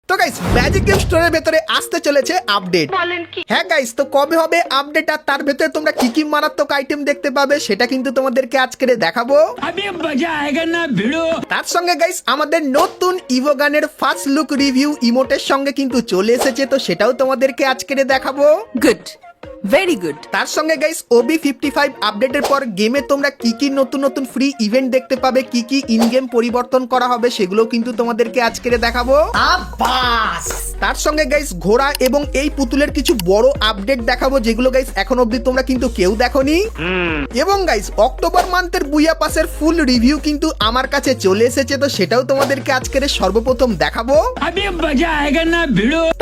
তো guys magic game স্টোরের ভেতরে আসতে চলেছে আপডেট। হ্যাঁ গাইস, তো কবে হবে আপডেট আর তার ভেতরে তোমরা কি কি মারাত্মক আইটেম দেখতে পাবে সেটা কিন্তু তোমাদেরকে আজকে দেখাবো। তার সঙ্গে গাইস আমাদের নতুন ইভোগানের ফার্স্ট লুক রিভিউ ইমোটের সঙ্গে কিন্তু চলে এসেছে, তো সেটাও তোমাদেরকে আজকে দেখাবো। Good, very good. তার সঙ্গে গাইস OB55 আপডেটের পর গেমে তোমরা কি কি নতুন নতুন ফ্রি ইভেন্ট দেখতে পাবে, কি কি ইন গেম পরিবর্তন করা হবে সেগুলো কিন্তু তোমাদেরকে আজকে দেখাবো। তার সঙ্গে গাইস ঘোড়া এবং এই পুতুলের কিছু বড় আপডেট দেখাবো যেগুলো গাইস এখন অবধি তোমরা কিন্তু কেউ দেখোনি। এবং গাইস অক্টোবর মান্থের বুইয়া পাসের ফুল রিভিউ কিন্তু আমার কাছে চলে এসেছে, তো সেটাও তোমাদেরকে আজকে সর্বপ্রথম দেখাবো।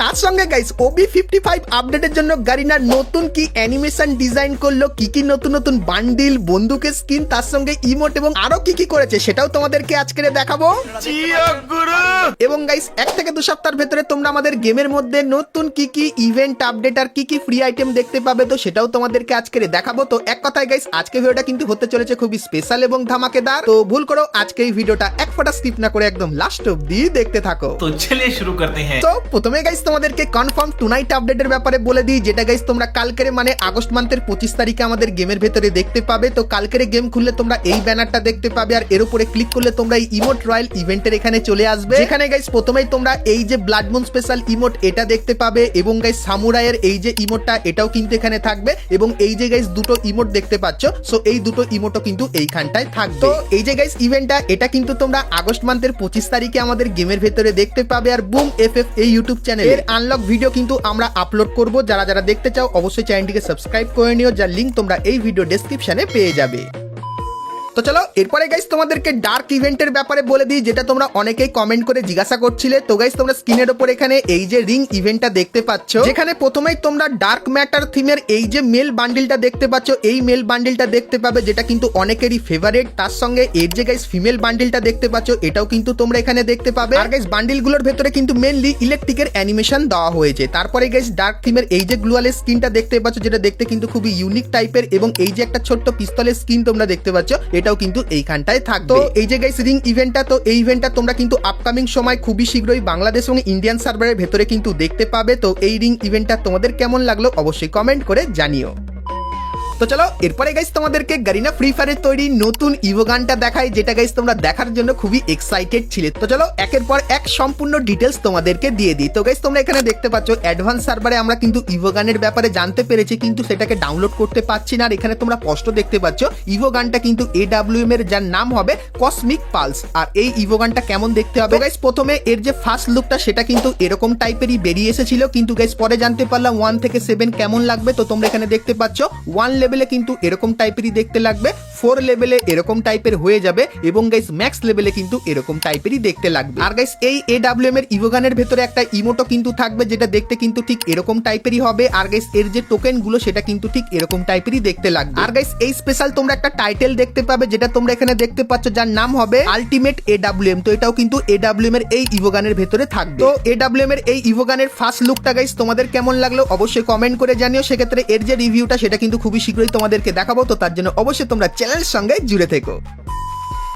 তার সঙ্গে গাইস OB55 আপডেটের জন্য গারিনা নতুন কি অ্যানিমেশন ডিজাইন করলো, কি কি নতুন নতুন বান্ডিল, বন্দুকের স্কিন, তার সঙ্গে ইমোট এবং আরো কি কি করেছে সেটাও তোমাদেরকে আজকে দেখাবো। এবং গাইস 1 থেকে 2 সপ্তাহের ভেতরে তোমরা আমাদের গেমের মধ্যে নতুন কি কি ইভেন্ট আপডেট আর কি কি ফ্রি আইটেম দেখতে পাবে, তো সেটাও তোমাদেরকে আজকে দেখাবো। তো এক কথায় গাইস আজকে ভিডিওটা কিন্তু হতে চলেছে খুবই স্পেশাল এবং ধামাকেদার, তো ভুল করো আজকে এই ভিডিওটা এক ফোঁটা স্কিপ না করে একদম লাস্ট অবধি দেখতে থাকো। তো চলিয়ে শুরু করতে হ্যাঁ। তো প্রথমে গাইস তোমাদেরকে কনফার্ম টুনাইট আপডেটের ব্যাপারে বলে দিই, যেটা গাইস তোমরা কালকের মানে আগস্ট মান্থের 25 তারিখে আমাদের গেমের ভেতরে দেখতে পাবে। তো কালকের গেম খুললে তোমরা এই ব্যানারটা দেখতে পাবে, আর এর উপরে ক্লিক করলে তোমরা এই ইমোট রয়্যাল ইভেন্টের এখানে চলে আসবে, যেখানে গাইস প্রথমেই তোমরা এই যে ব্লাড মুন স্পেশাল ইমোট এটা দেখতে পাবে, এবং গাইস সামুরাইয়ের এই যে ইমোটটা এটাও কিন্তু এখানে থাকবে, এবং এই যে গাইস দুটো ইমোট দেখতে পাচ্ছ, সো এই দুটো ইমোটও কিন্তু এইখানটায় থাকবে। তো এই যে গাইস ইভেন্টটা এটা কিন্তু তোমরা আগস্ট মান্থের 25 তারিখে আমাদের গেমের ভেতরে দেখতে পাবে, আর বুম এফএফ এই ইউটিউব চ্যানেলের আনলক ভিডিও কিন্তু আমরা আপলোড করব। যারা যারা দেখতে চাও অবশ্যই চ্যানেলটিকে সাবস্ক্রাইব করে নিও, যার লিংক তোমরা এই ভিডিও ডেসক্রিপশনে পেয়ে যাবে। তো চলো এরপরে গাইস তোমাদেরকে ডার্ক ইভেন্টের ব্যাপারে বলে দিই, যেটা তোমরা অনেকেই কমেন্ট করে জিজ্ঞাসা করছিলে। তো গাইস তোমরা স্ক্রিনের উপর এখানে এই যে রিং ইভেন্টটা দেখতে পাচ্ছ, যেখানে প্রথমেই তোমরা ডার্ক ম্যাটার থিমের এই যে মেল বান্ডিলটা দেখতে পাচ্ছ, এই মেল বান্ডিলটা দেখতে পাবে যেটা কিন্তু অনেকেরই ফেভারিট। তার সঙ্গে এর যে গাইস ফিমেল বান্ডিলটা দেখতে পাচ্ছ এটাও কিন্তু তোমরা এখানে দেখতে পাবে। আর গাইস বান্ডিলগুলোর ভেতরে কিন্তু মেনলি ইলেকট্রিকের অ্যানিমেশন দেওয়া হয়েছে। তারপরে গাইস ডার্ক থিমের এই যে গ্লুয়ালের স্কিনটা দেখতে পাচ্ছ, যেটা দেখতে কিন্তু খুবই ইউনিক টাইপের, এবং এই যে একটা ছোট্ট পিস্তলের স্কিন তোমরা দেখতে পাচ্ছ এটাও কিন্তু এইখানটায় থাকবে। তো এই যে গাইস রিং ইভেন্টটা, তো এই ইভেন্টটা তোমরা কিন্তু আপকামিং সময় খুবই শীঘ্রই বাংলাদেশ এবং ইন্ডিয়ান সার্ভারের ভেতরে কিন্তু দেখতে পাবে। তো এই রিং ইভেন্টটা তোমাদের কেমন লাগলো অবশ্যই কমেন্ট করে জানিও। তো চলো এরপরে গাইস তোমাদেরকে গারিনা ফ্রি ফায়ারের তৈরি নতুন ইভোগানটা দেখাই, যেটা গাইস তোমরা দেখার জন্য খুবই এক্সাইটেড ছিলে। তো চলো একের পর এক সম্পূর্ণ ডিটেলস তোমাদেরকে দিয়ে দিই। তো গাইস তোমরা এখানে দেখতে পাচ্ছ অ্যাডভান্স সার্ভারে আমরা কিন্তু ইভোগানের ব্যাপারে জানতে পেরেছি, কিন্তু সেটাকে ডাউনলোড করতে পারছি না। আর এখানে তোমরা স্পষ্ট দেখতে পাচ্ছ ইভোগানটা কিন্তু AWM এর যার নাম হবে কসমিক পালস। আর এই ইভোগানটা কেমন দেখতে হবে গাইস, প্রথমে এর যে ফার্স্ট লুকটা সেটা কিন্তু এরকম টাইপেরই বেরিয়ে এসেছিল, কিন্তু গাইস পরে জানতে পারলাম 1 থেকে 7 কেমন লাগবে। তো তোমরা এখানে দেখতে পাচ্ছ 1 লেভেলে কিন্তু এরকম টাইপেরই দেখতে লাগবে, 4 লেভেলে এরকম টাইপের হয়ে যাবে, এবং গাইস ম্যাক্স লেভেলে কিন্তু এরকম টাইপেরই দেখতে লাগবে। আর গাইস এই AWM এর ইভোগানের ভেতরে একটা ইমোটো কিন্তু থাকবে, যেটা দেখতে কিন্তু ঠিক এরকম টাইপেরই হবে। আর গাইস এর যে টোকেন গুলো সেটা কিন্তু ঠিক এরকম টাইপেরই দেখতে লাগবে। আর গাইস এই স্পেশাল তোমরা একটা টাইটেল দেখতে পাবে, যেটা তোমরা এখানে দেখতে পাচ্ছ, যার নাম হবে আলটিমেট AWM। তো এটাও কিন্তু AWM এর এই ইভোগানের ভেতরে থাকবে। তো AWM এর এই ইভোগানের ফার্স্ট লুকটা গাইস তোমাদের কেমন লাগলো অবশ্যই কমেন্ট করে জানিও। সেক্ষেত্রে এর যে রিভিউটা সেটা কিন্তু খুবই শীঘ্রই তোমাদেরকে দেখাবো, তো তার জন্য অবশ্যই তোমরা চ্যানেলের সঙ্গে জুড়ে থেকো।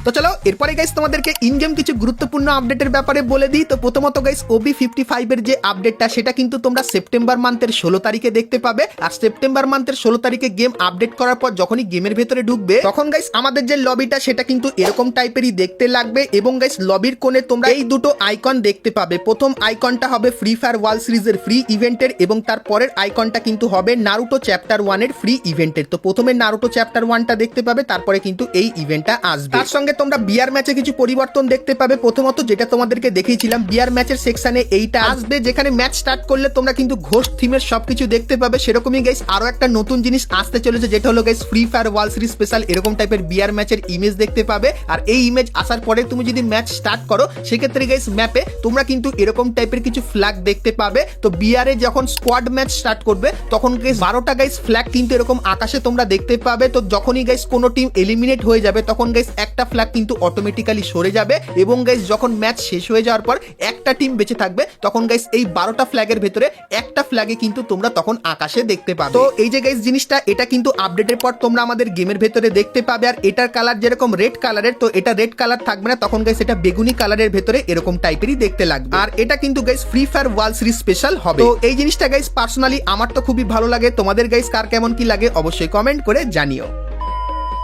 তো চলো এরপরে গাইস তোমাদেরকে ইন গেম কিছু গুরুত্বপূর্ণ আপডেটের ব্যাপারে বলে দিই। তো প্রথমত গাইস OB55 এর যে আপডেটটা সেটা কিন্তু তোমরা সেপ্টেম্বর মান্থের 16 তারিখে দেখতে পাবে। আর সেপ্টেম্বর মান্থের 16 তারিখে গেম আপডেট করার পর যখনই গেমের ভেতরে ঢুকবে তখন গাইস আমাদের যে লবিটা সেটা কিন্তু এরকম টাইপেরই দেখতে লাগবে, এবং গাইস লবির কোণে তোমরা এই দুটো আইকন দেখতে পাবে। প্রথম আইকনটা হবে ফ্রি ফায়ার ওয়ার্ল্ড সিরিজের ফ্রি ইভেন্টের, এবং তার পরের আইকনটা কিন্তু হবে নারুটো চ্যাপ্টার 1 এর ফ্রি ইভেন্টের। তো প্রথমে নারুটো চ্যাপ্টার 1টা দেখতে পাবে, তারপরে কিন্তু এই ইভেন্টটা আসবে। তার সঙ্গে তোমরা বিয়ার ম্যাচে কিছু পরিবর্তন দেখতে পাবে। প্রথমত যেটা তোমাদেরকে দেখিয়েছিলাম বিয়ার ম্যাচের সেকশনে এইটা আসবে, যেখানে ম্যাচ স্টার্ট করলে তোমরা কিন্তু ঘোস্ট থিমের সবকিছু দেখতে পাবে। সেরকমই গাইস আরো একটা নতুন জিনিস আসতে চলেছে, যেটা হলো guys free fire world series special এরকম টাইপের বিয়ার ম্যাচের ইমেজ দেখতে পাবে। আর এই ইমেজ আসার পরে তুমি যদি ম্যাচ স্টার্ট করো সেক্ষেত্রে গাইস ম্যাপে তোমরা কিন্তু এরকম টাইপের কিছু ফ্ল্যাগ দেখতে পাবে। তো বিয়ারে যখন স্কোয়াড ম্যাচ স্টার্ট করবে তখন গাইস 12টা গাইস ফ্ল্যাগ কিন্তু এরকম আকাশে তোমরা দেখতে পাবে। তো যখনই গাইস কোনো টিম এলিমিনেট হয়ে যাবে তখন গাইস একটা ফ্ল্যাগ ফ্ল্যাগ কিন্তু অটোমেটিক্যালি সরে যাবে এবং গাইস যখন ম্যাচ শেষ হয়ে যাওয়ার পর একটা টিম বেঁচে থাকবে তখন গাইস এই 12টা ফ্ল্যাগের ভেতরে একটা ফ্ল্যাগে কিন্তু তোমরা তখন আকাশে দেখতে পাবে। তো এই যে গাইস জিনিসটা এটা কিন্তু আপডেটের পর তোমরা আমাদের গেমের ভেতরে দেখতে পাবে। আর এটার কালার যেরকম রেড কালারের, তো এটা রেড কালার থাকবে না, তখন গাইস এটা বেগুনি কালারের ভেতরে এরকম টাইপেরই দেখতে লাগবে। আর এটা কিন্তু guys free fire world series special হবে। তো এই জিনিসটা গাইস পার্সোনালি আমার তো খুবই ভালো লাগে, তোমাদের গাইস কার কেমন কি লাগে অবশ্যই কমেন্ট করে জানিও।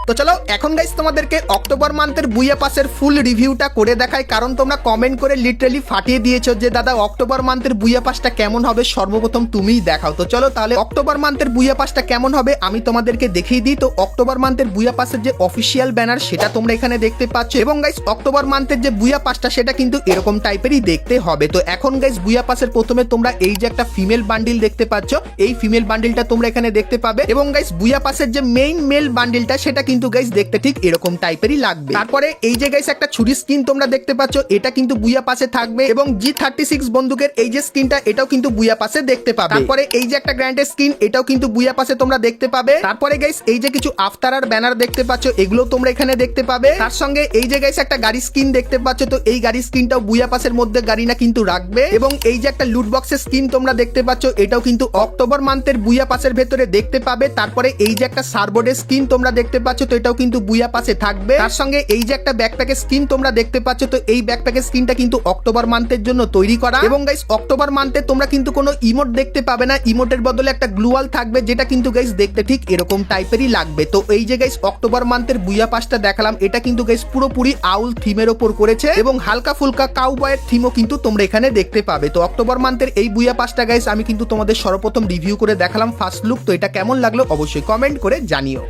তো চলো এখন গাইস তোমাদেরকে অক্টোবর মান্থের বুইয়া পাসের ফুল রিভিউটা করে দেখাই, কারণ তোমরা কমেন্ট করে লিটারালি ফাটিয়ে দিয়েছো যে দাদা অক্টোবর মান্থের বুইয়া পাসটা কেমন হবে, সর্বপ্রথম তুমিই দেখাও। তো চলো তাহলে অক্টোবর মান্থের বুইয়া পাসটা কেমন হবে আমি তোমাদেরকে দেখিয়ে দিই। তো অক্টোবর মান্থের বুইয়া পাসের যে অফিসিয়াল ব্যানার সেটা তোমরা এখানে দেখতে পাচ্ছ এবং গাইস অক্টোবর মান্থের যে বুইয়া পাসটা সেটা কিন্তু এরকম টাইপেরই দেখতে হবে। তো এখন গাইস বুইয়া পাসের প্রথমে তোমরা এই যে একটা ফিমেল বান্ডিল দেখতে পাচ্ছ, এই ফিমেল বান্ডিলটা তোমরা এখানে দেখতে পাবে এবং গাইস বুইয়া পাসের যে মেইন মেল বান্ডিলটা সেটা কিন্তু গাইস দেখতে ঠিক এরকম টাইপেরই লাগবে। তারপরে এই যে গাইস একটা ছুরি স্কিন তোমরা দেখতে পাচ্ছ, এটা কিন্তু বুইয়া পাসে থাকবে এবং G36 বন্দুকের এই যে স্কিনটা এটাও কিন্তু বুইয়া পাসে দেখতে পাবে। তারপরে এই যে একটা গ্র্যান্ডের স্কিন এটাও কিন্তু বুইয়া পাসে তোমরা দেখতে পাবে। তারপরে গাইস এই যে কিছু আফতারার ব্যানার দেখতে পাচ্ছ এগুলো তোমরা এখানে দেখতে পাবে। তার সঙ্গে এই যে গাইস একটা গাড়ি স্কিন দেখতে পাচ্ছ, তো এই গাড়ি স্কিনটাও বুইয়া পাসের মধ্যে গাড়ি না কিন্তু রাখবে এবং এই যে একটা লুট বক্সের স্কিন তোমরা দেখতে পাচ্ছ এটাও কিন্তু অক্টোবর মান্থের বুইয়া পাসের ভেতরে দেখতে পাবে। তারপরে এই যে একটা সার্বোর্ডের স্কিন তোমরা দেখতে পাচ্ছ, তো এটাও কিন্তু বুইয়া পাসে থাকবে। তার সঙ্গে এই যে একটা ব্যাকপ্যাকের স্কিন তোমরা দেখতে পাচ্ছ, তো এই ব্যাকপ্যাকের স্কিনটা কিন্তু অক্টোবর মান্থের জন্য তৈরি করা এবং গাইস অক্টোবর মান্থে তোমরা কিন্তু কোনো ইমোট দেখতে পাবে না, ইমোটের বদলে একটা গ্লুয়াল থাকবে যেটা কিন্তু গাইস দেখতে ঠিক এরকম টাইপেরই লাগবে। তো এই যে গাইস অক্টোবর মান্থের বুইয়া পাসটা দেখালাম, এটা কিন্তু গাইস পুরোপুরি আউল থিমের ওপর করেছে এবং হালকা ফুলকা কাউবয়ের থিমও কিন্তু তোমরা এখানে দেখতে পাবে। তো অক্টোবর মান্থের এই বুইয়া পাসটা গাইস আমি কিন্তু তোমাদের সর্বপ্রথম রিভিউ করে দেখালাম ফার্স্ট লুক, তো এটা কেমন লাগলো অবশ্যই কমেন্ট করে জানিও।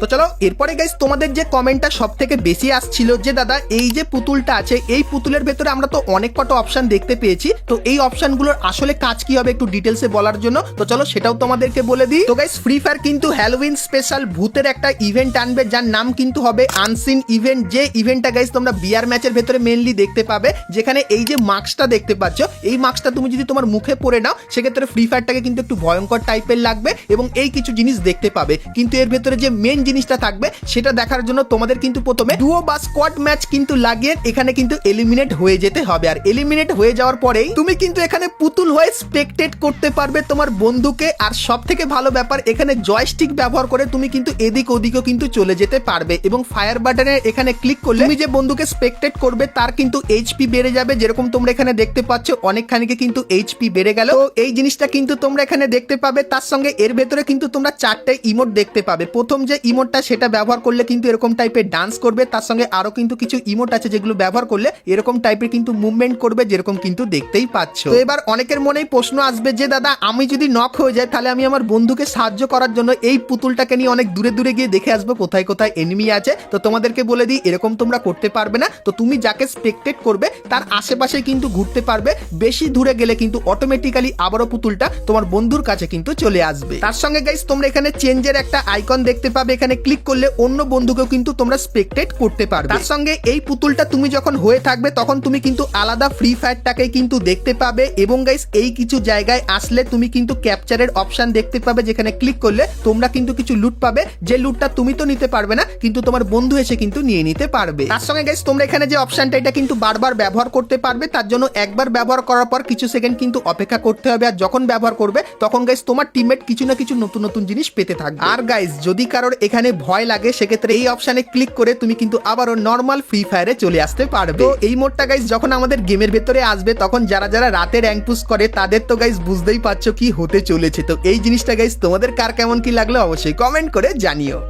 তো চলো এরপরে গাইস তোমাদের যে কমেন্টটা সব থেকে বেশি আসছিল যে দাদা এই যে পুতুলটা আছে এই পুতুলের ভেতরে আমরা তো অনেক কটা অপশন দেখতে পেয়েছি, তো এই অপশনগুলোর আসলে কাজ কি হবে একটু ডিটেলসে বলার জন্য, তো চলো সেটাও তোমাদেরকে বলে দিই। তো গাইস ফ্রি ফায়ার কিন্তু হ্যালোউইন স্পেশাল ভূতের একটা ইভেন্ট আনবে যার নাম কিন্তু হবে আনসিন ইভেন্ট। যে ইভেন্টটা গাইস তোমরা বিয়ার ম্যাচের ভেতরে মেইনলি দেখতে পাবে, যেখানে এই যে মাস্কটা দেখতে পাচ্ছ এই মাস্কটা তুমি যদি তোমার মুখে পরে নাও সেক্ষেত্রে ফ্রি ফায়ারটাকে কিন্তু একটু ভয়ঙ্কর টাইপের লাগবে এবং এই কিছু জিনিস দেখতে পাবে। কিন্তু এর ভেতরে যে মেইন জিনিসটা থাকবে সেটা দেখার জন্য তোমাদের কিন্তু প্রথমে ডুও বা স্কোয়াড ম্যাচ কিন্তু লাগিয়ে এখানে কিন্তু এলিমিনেট হয়ে যেতে হবে। আর এলিমিনেট হয়ে যাওয়ার পরেই তুমি কিন্তু এখানে পুতুল হয়ে স্পেকটেট করতে পারবে তোমার বন্ধুকে। আর সব থেকে ভালো ব্যাপার এখানে জয়স্টিক ব্যবহার করে তুমি কিন্তু এদিক ওদিকেও কিন্তু চলে যেতে পারবে এবং ফায়ার বাটনে এখানে ক্লিক করলে তুমি যে বন্ধুকে স্পেকটেট করবে তার কিন্তু এইচপি বেড়ে যাবে, যেরকম তোমরা এখানে দেখতে পাচ্ছ অনেকখানিকে কিন্তু এইচপি বেড়ে গেল। তো এই জিনিসটা কিন্তু তোমরা এখানে দেখতে পাবে। তার সঙ্গে এর ভেতরে কিন্তু তোমরা 4টে ইমোট দেখতে পাবে। প্রথম যে ইমোটটা সেটা ব্যবহার করলে কিন্তু এরকম টাইপের ডান্স করবে, তার সঙ্গে আরো কিন্তু কিছু ইমোট আছে যেগুলো ব্যবহার করলে এরকম টাইপের কিন্তু মুভমেন্ট করবে, যেরকম কিন্তু দেখতেই পাচ্ছ। তো এবার অনেকের মনেই প্রশ্ন আসবে যে দাদা আমি যদি নক হয়ে যায় তাহলে আমি আমার বন্ধুকে সাহায্য করার জন্য এই পুতুলটাকে নিয়ে অনেক দূরে দূরে গিয়ে দেখে আসবো কোথায় কোথায় এনিমি আছে। তো তোমাদেরকে বলে দিই এরকম তোমরা করতে পারবে না। তো তুমি যাকে স্পেকটেট করবে তার আশেপাশে কিন্তু ঘুরতে পারবে, বেশি দূরে গেলে কিন্তু অটোমেটিক্যালি আবারও পুতুলটা তোমার বন্ধুর কাছে কিন্তু চলে আসবে। তার সঙ্গে গাইস তোমরা এখানে চেঞ্জের একটা আইকন দেখতে পাবে, এখানে ক্লিক করলে অন্য বন্ধুকেও কিন্তু তোমরা স্পেকটেট করতে পারবে। তার সঙ্গে এই পুতুলটা তুমি যখন হয়ে থাকবে তখন তুমি কিন্তু আলাদা ফ্রি ফায়ারটাকে কিন্তু দেখতে পাবে এবং গাইস এই কিছু জায়গায় আসলে তুমি কিন্তু ক্যাপচারের অপশন দেখতে পাবে, যেখানে ক্লিক করলে তোমরা কিন্তু কিছু লুট পাবে, যে লুটটা তুমি তো নিতে পারবে না কিন্তু তোমার বন্ধু এসে কিন্তু নিয়ে নিতে পারবে। তার সঙ্গে গাইস তোমরা এখানে যে অপশনটা এটা কিন্তু বারবার ব্যবহার করতে পারবে, তার জন্য একবার ব্যবহার করার পর কিছু সেকেন্ড কিন্তু অপেক্ষা করতে হবে। আর যখন ব্যবহার করবে তখন গাইস তোমার টিমমেট কিছু না কিছু নতুন নতুন জিনিস পেতে থাকবে। আর গাইস যদি কারোর এখানে ভয় লাগে সেক্ষেত্রে এই অপশনে ক্লিক করে তুমি কিন্তু আবারও নর্মাল ফ্রি ফায়ারে চলে আসতে পারবে। তো এই মোডটা গাইস যখন আমাদের গেমের ভেতরে আসবে তখন যারা যারা রাতে র্যাঙ্ক পুশ করে তাদের তো গাইস বুঝতেই পারছো কি হতে চলেছে। তো এই জিনিসটা গাইস তোমাদের কার কেমন কি লাগলো অবশ্যই কমেন্ট করে জানিও।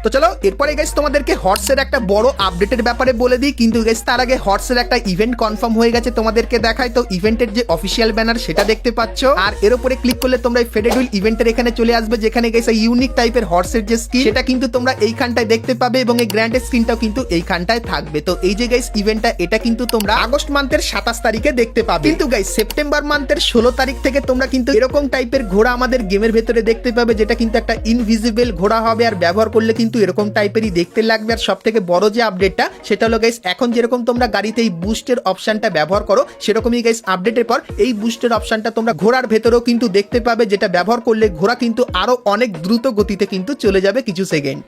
তো চলো এরপরে গাইস তোমাদেরকে হর্সের একটা বড় আপডেটের ব্যাপারে বলে দিই, কিন্তু গাইস তার আগে হর্সের একটা ইভেন্ট কনফার্ম হয়ে গেছে তোমাদেরকে দেখাই। তো ইভেন্টের যে অফিসিয়াল ব্যানার সেটা দেখতে পাচ্ছ, আর এর উপরে ক্লিক করলে তোমরা এই ফেডেডুইল ইভেন্টের এখানে চলে আসবে, যেখানে গাইস এই ইউনিক টাইপের হর্সের যে স্কিন সেটা কিন্তু তোমরা এইখানটায় দেখতে পাবে এবং এই গ্র্যান্ড স্ক্রিনটাও কিন্তু এইখানটায় থাকবে। তো এই যে গাইস ইভেন্টটা এটা কিন্তু তোমরা আগস্ট মান্থের 27 তারিখে দেখতে পাবে, কিন্তু গাইস সেপ্টেম্বর মান্থের 16 তারিখ থেকে তোমরা কিন্তু এরকম টাইপের ঘোড়া আমাদের গেমের ভেতরে দেখতে পাবে, যেটা কিন্তু একটা ইনভিজিবল ঘোড়া হবে আর ব্যবহার করলে কিন্তু এরকম টাইপেরই দেখতে লাগবে। আর সব থেকে বড় যে আপডেটটা সেটা হলো গাইস এখন যেরকম তোমরা গাড়িতে এই বুস্টের অপশনটা ব্যবহার করো সেরকমই গাইস আপডেটের পর এই বুস্টের অপশনটা তোমরা ঘোড়ার ভেতরেও কিন্তু দেখতে পাবে, যেটা ব্যবহার করলে ঘোড়া কিন্তু আরো অনেক দ্রুত গতিতে কিন্তু চলে যাবে কিছু সেকেন্ড।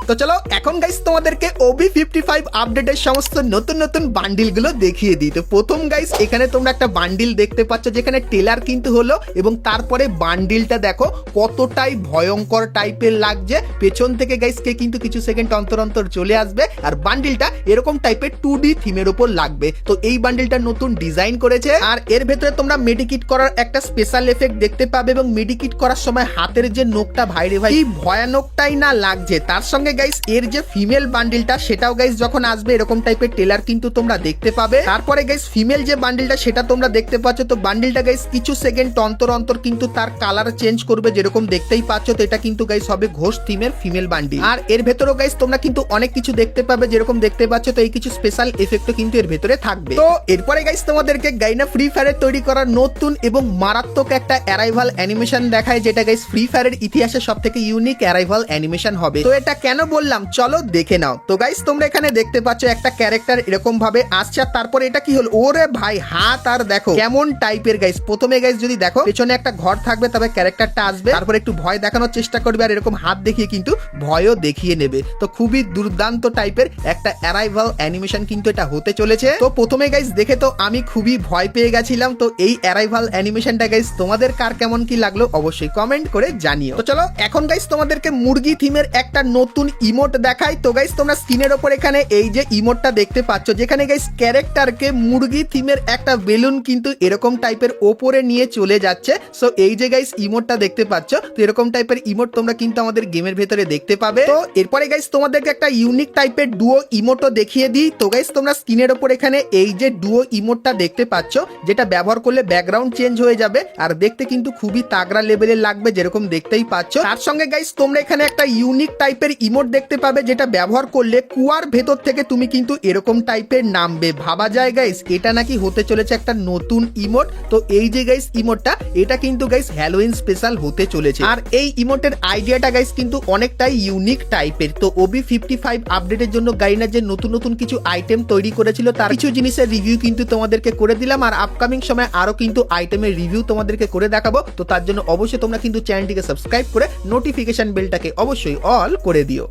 তো চলো এখন গাইস তোমাদেরকে OB55 আপডেটের সমস্ত নতুন নতুন বান্ডিল গুলো দেখিয়ে দিই। তো প্রথম গাইস এখানে তোমরা একটা বান্ডিল দেখতে পাচ্ছ যেখানে টেলার কিন্তু হলো এবং তারপরে বান্ডিলটা দেখো কতটাই ভয়ঙ্কর টাইপের লাগছে। পেছন থেকে গাইস কে কিন্তু কিছু সেকেন্ড অন্তর অন্তর চলে আসবে আর বান্ডিলটা এরকম টাইপের 2D থিমের উপর লাগবে। তো এই বান্ডিলটা নতুন ডিজাইন করেছে আর এর ভেতরে তোমরা মেডিকিট করার একটা স্পেশাল এফেক্ট দেখতে পাবে এবং মেডিকিট করার সময় হাতের যে নখটা ভাইরে ভাই কি ভয়ানকটাই না লাগছে। তার সঙ্গে গাইস এর যে ফিমেল বান্ডিলটা সেটাও গাইস যখন আসবে এরকম টাইপের টেলার কিন্তু তোমরা দেখতে পাবে। তারপরে গাইস ফিমেল যে বান্ডিলটা সেটা তোমরা দেখতে পাচ্ছ। তো বান্ডিলটা গাইস কিছু সেকেন্ড অন্তর অন্তর কিন্তু তার কালার চেঞ্জ করবে যেরকম দেখতেই পাচ্ছ। তো এটা কিন্তু গাইস হবে ঘোষ থিমের ফিমেল বান্ডিল আর এর ভেতরেও গাইস তোমরা কিন্তু অনেক কিছু দেখতে পাবে যেরকম দেখতে পাচ্ছ। তো এই কিছু স্পেশাল এফেক্টও কিন্তু এর ভেতরে থাকবে। তো এরপরে গাইস তোমাদেরকে গাইনা ফ্রি ফায়ারের তৈরি করা নতুন এবং মারাত্মক একটা অ্যারাইভাল অ্যানিমেশন দেখায় যেটা গাইস ফ্রি ফায়ারের ইতিহাসে সবথেকে ইউনিক অ্যারাইভাল অ্যানিমেশন হবে। তো এটা কেন বললাম চলো দেখে নাও। তো গাইস তোমরা এখানে দেখতে পাচ্ছ একটা ক্যারেক্টার এরকম ভাবে আসছে আর তারপরে এটা কি হলো ওরে ভাই হাত আর দেখো কেমন টাইপের গাইস। প্রথমে গাইস যদি দেখো পেছনে একটা ঘর থাকবে তবে ক্যারেক্টারটা আসবে তারপরে একটু ভয় দেখানোর চেষ্টা করবে আর এরকম হাত দেখিয়ে কিন্তু ভয়ও দেখিয়ে নেবে। তো খুবই দুর্দান্ত টাইপের একটা অ্যারাইভাল অ্যানিমেশন কিন্তু এটা হতে চলেছে। তো প্রথমে গাইস দেখে তো আমি খুবই ভয় পেয়ে গেছিলাম। তো এই অ্যারাইভাল অ্যানিমেশনটা গাইস তোমাদের কার কেমন কি লাগলো অবশ্যই কমেন্ট করে জানিও। তো চলো এখন গাইস তোমাদেরকে মুরগি থিমের একটা নতুন ইমোট দেখাই। তো গাইস তোমরা স্ক্রিনের উপর এখানে এই যে ইমোটটা দেখতে পাচ্ছ যেখানে গাইস ক্যারেক্টারকে মুরগি থিমের একটা বেলুন কিন্তু এরকম টাইপের ওপরে নিয়ে চলে যাচ্ছে। সো এই যে গাইস ইমোটটা দেখতে পাচ্ছ তো এরকম টাইপের ইমোট তোমরা কিন্তু আমাদের গেমের ভেতরে দেখতে পাবে। তো এরপরে গাইস তোমাদেরকে একটা ইউনিক টাইপের ডুও ইমোটও দেখিয়ে দিই। তো গাইস তোমরা স্ক্রিনের উপর এখানে এই যে ডুও ইমোটটা দেখতে পাচ্ছ যেটা ব্যবহার করলে ব্যাকগ্রাউন্ড চেঞ্জ হয়ে যাবে আর দেখতে কিন্তু খুবই তাগড়া লেভেলের লাগবে যেরকম দেখতেই পাচ্ছ। তার সঙ্গে গাইস তোমরা এখানে একটা ইউনিক টাইপের ইমোট দেখতে পাবে যেটা ব্যবহার করলে কুয়ার ভেতর থেকে তুমি কিন্তু এরকম টাইপের নামবে। ভাবা যায় গাইস এটা নাকি হতে চলেছে একটা নতুন ইমোট। তো এই যে গাইস ইমোটটা এটা কিন্তু গাইস হ্যালোইন স্পেশাল হতে চলেছে আর এই ইমোটের আইডিয়াটা গাইস কিন্তু অনেকটাই ইউনিক টাইপের। তো OB55 আপডেটের জন্য গাইনা যে নতুন নতুন কিছু আইটেম তৈরি করেছিল তার কিছু জিনিসের রিভিউ কিন্তু তোমাদেরকে করে দিলাম আর আপকামিং সময় আরো কিন্তু আইটেমের রিভিউ তোমাদেরকে করে দেখাবো। তো তার জন্য অবশ্যই তোমরা কিন্তু চ্যানেলটিকে সাবস্ক্রাইব করে নোটিফিকেশন বেলটাকে অবশ্যই অল করে দিও।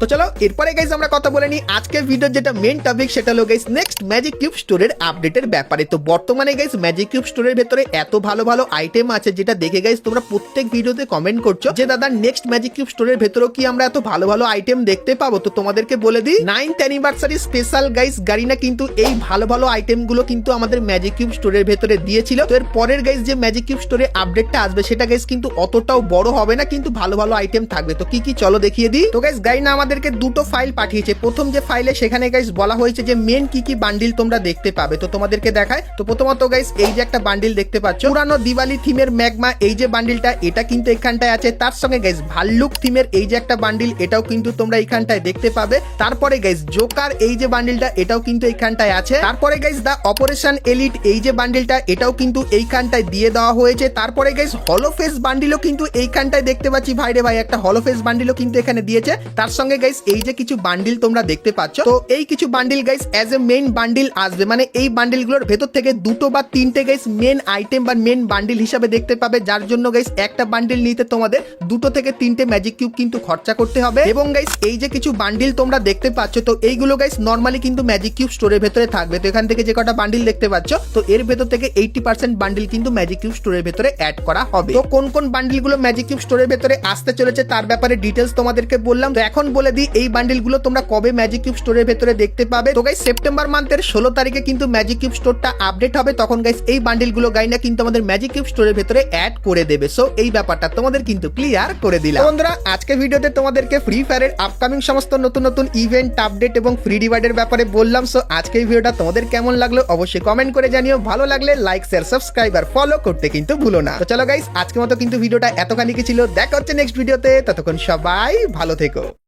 তো চলো এরপরে গাইস আমরা কথা বলে নিই আজকের ভিডিওর যেটা মেইন টপিক সেটা হলো গাইস নেক্সট ম্যাজিক কিউব স্টোরের আপডেটের ব্যাপারে। তো বর্তমানে গাইস ম্যাজিক কিউব স্টোরের ভেতরে এত ভালো ভালো আইটেম আছে যেটা দেখে গাইস তোমরা প্রত্যেক ভিডিওতে কমেন্ট করছো যে দাদা নেক্সট ম্যাজিক কিউব স্টোরের ভেতরেও কি আমরা এত ভালো ভালো আইটেম দেখতে পাবো। তো তোমাদেরকে বলে দিই 9th anniversary special guys Garena কিন্তু এই ভালো ভালো আইটেম গুলো কিন্তু আমাদের ম্যাজিক কিউব স্টোরের ভেতরে দিয়েছিল। তো এর পরের গাইস যে ম্যাজিক কিউব স্টোরে আপডেটটা আসবে সেটা গাইস কিন্তু অতটাও বড় হবে না কিন্তু ভালো ভালো আইটেম থাকবে। তো কি কি চলো দেখিয়ে দিই। তো গাইস গারিনা আমাদেরকে দুটো ফাইল পাঠিয়েছে। প্রথম যে ফাইলে সেখানে গাইস বলা হয়েছে যে মেন কি কি বান্ডিল তোমরা দেখতে পাবে। তো তোমাদেরকে দেখায়। তো প্রথমত গাইস এই যে একটা বান্ডিল দেখতে পাচ্ছ পুরানো দিওয়ালি থিমের ম্যাগমা এই যে বান্ডিলটা এটা কিন্তু এখানটায় আছে। তার সঙ্গে গাইস ভাল্লুক থিমের এই যে একটা বান্ডিল এটাও কিন্তু তোমরা এখানটায় দেখতে পাবে। তারপরে গাইস জোকার এই যে বান্ডিলটা এটাও কিন্তু এখানটায় আছে। তারপরে গাইস দা অপারেশন এলিট এই যে বান্ডিলটা এটাও কিন্তু এইখানটায় দিয়ে দেওয়া হয়েছে। তারপরে গাইস হলোফেস বান্ডিলও কিন্তু এইখানটায় দেখতে পাচ্ছি ভাইরে ভাই একটা হলোফেস বান্ডিলও কিন্তু এখানে দিয়েছে। তার সঙ্গে গাইস এই যে কিছু বান্ডিল তোমরা দেখতে পাচ্ছ তো এই কিছু bundle guys as a main bundle আসবে মানে এই বান্ডিল গুলোর ভেতর থেকে দুটো বা তিনটে গাইস মেন আইটেম বা মেন বান্ডিল হিসাবে দেখতে পাবে যার জন্য গাইস একটা বান্ডিল নিতে তোমাদের দুটো থেকে তিনটে ম্যাজিক কিউব কিন্তু খরচা করতে হবে। এবং গাইস এই যে কিছু বান্ডিল তোমরা দেখতে পাচ্ছ তো এইগুলো গাইস নরমালি কিন্তু ম্যাজিক কিউব স্টোরের ভেতরে থাকবে। তো এখান থেকে যে কটা বান্ডিল দেখতে পাচ্ছ তো এর ভেতর থেকে 80% বান্ডিল কিন্তু ম্যাজিক কিউব স্টোরের ভেতরে অ্যাড করা হবে। তো কোন কোন বান্ডিল গুলো ম্যাজিক কিউব স্টোরের ভেতরে আসতে চলেছে তার ব্যাপারে ডিটেলস তোমাদেরকে বললাম। তো এখন বলে দিই এই বান্ডিল গুলো তোমরা কবে ম্যাজিক কিউব স্টোরের ভেতরে দেখতে পাবে। তো গাইস সেপ্টেম্বর মান্থের 16 তারিখে কিন্তু ম্যাজিক কিউব স্টোরটা আপডেট হবে তখন গাইস এই বান্ডিল গুলো গাইনা কিন্তু আমাদের ম্যাজিক কিউব স্টোরের ভেতরে অ্যাড করে দেবে। সো এই ব্যাপারটা তোমাদের কিন্তু ক্লিয়ার করে দিলাম। বন্ধুরা আজকে ভিডিওতে তোমাদেরকে ফ্রি ফায়ারের আপকামিং সমস্ত নতুন নতুন ইভেন্ট আপডেট এবং ফ্রি রিওয়ার্ডের ব্যাপারে বললাম। সো আজকে এই ভিডিওটা তোমাদের কেমন লাগলো অবশ্যই কমেন্ট করে জানিও। ভালো লাগলে লাইক শেয়ার সাবস্ক্রাইব আর ফলো করতে কিন্তু ভুলো না। তো চলো গাইস আজকের মতো কিন্তু ভিডিওটা এতখানি কি ছিল। দেখা হচ্ছে নেক্সট ভিডিওতে, ততক্ষণ সবাই ভালো থেকো।